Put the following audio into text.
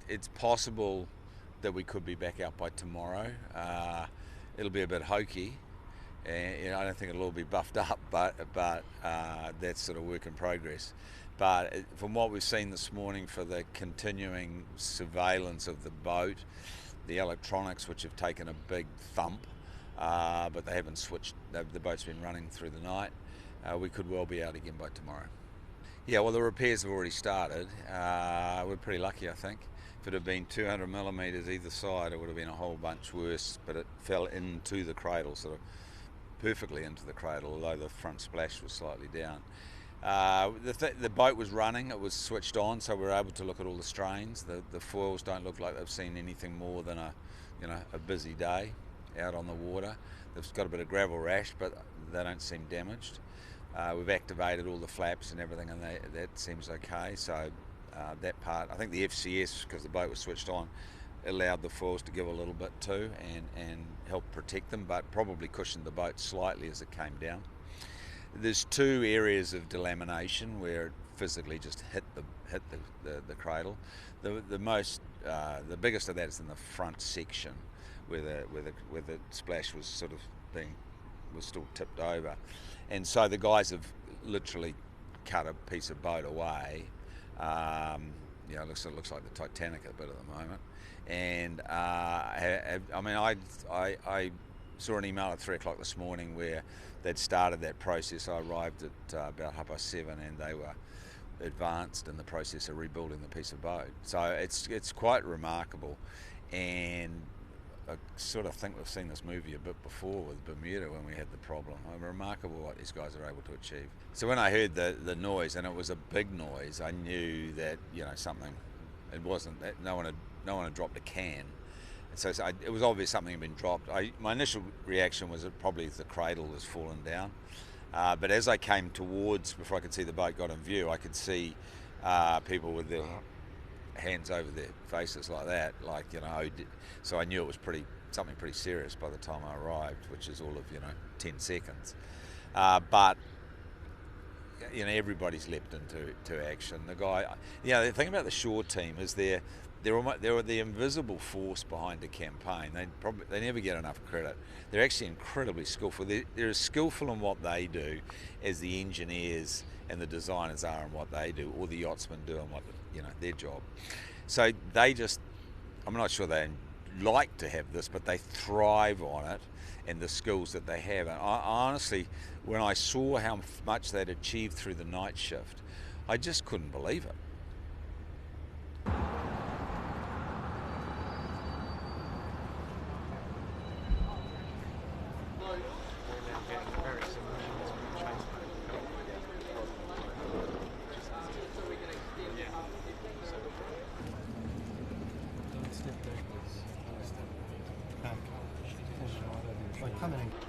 It's possible that we could be back out by tomorrow. It'll be a bit hokey, and I don't think it'll all be buffed up, but that's sort of work in progress. But from what we've seen this morning for the continuing surveillance of the boat, the electronics, which have taken a big thump, but they haven't switched, the boat's been running through the night, we could well be out again by tomorrow. Yeah, well, the repairs have already started. We're pretty lucky, I think. If it had been 200 millimetres either side, it would have been a whole bunch worse, but it fell into the cradle, sort of perfectly into the cradle, although the front splash was slightly down. The boat was running, it was switched on, so we were able to look at all the strains. The foils don't look like they've seen anything more than a busy day out on the water. They've got a bit of gravel rash, but they don't seem damaged. We've activated all the flaps and everything, and that seems okay. So that part, I think the FCS, because the boat was switched on, allowed the foils to give a little bit too and help protect them, but probably cushioned the boat slightly as it came down. There's two areas of delamination where it physically just hit the cradle. The biggest of that is in the front section, where the splash was sort of was still tipped over, and so the guys have literally cut a piece of boat away. It looks like the Titanic a bit at the moment, and I saw an email at 3 o'clock this morning where they'd started that process. I arrived at about 7:30, and they were advanced in the process of rebuilding the piece of boat. So it's quite remarkable, and I sort of think we've seen this movie a bit before with Bermuda when we had the problem. Remarkable what these guys are able to achieve. So when I heard the noise, and it was a big noise, I knew that something. It wasn't that no one had dropped a can. So it was obvious something had been dropped. My initial reaction was that probably the cradle has fallen down. But as I came towards, before I could see the boat got in view, I could see people with their hands over their faces like that, so I knew it was something pretty serious by the time I arrived, which is all of 10 seconds. But everybody's leapt into action. The guy, the thing about the shore team is they're the invisible force behind the campaign. They never get enough credit. They're actually incredibly skillful. They're as skillful in what they do as the engineers and the designers are in what they do, or the yachtsmen do in what their job. So I'm not sure they like to have this, but they thrive on it and the skills that they have. And honestly, when I saw how much they'd achieved through the night shift, I just couldn't believe it. Coming in.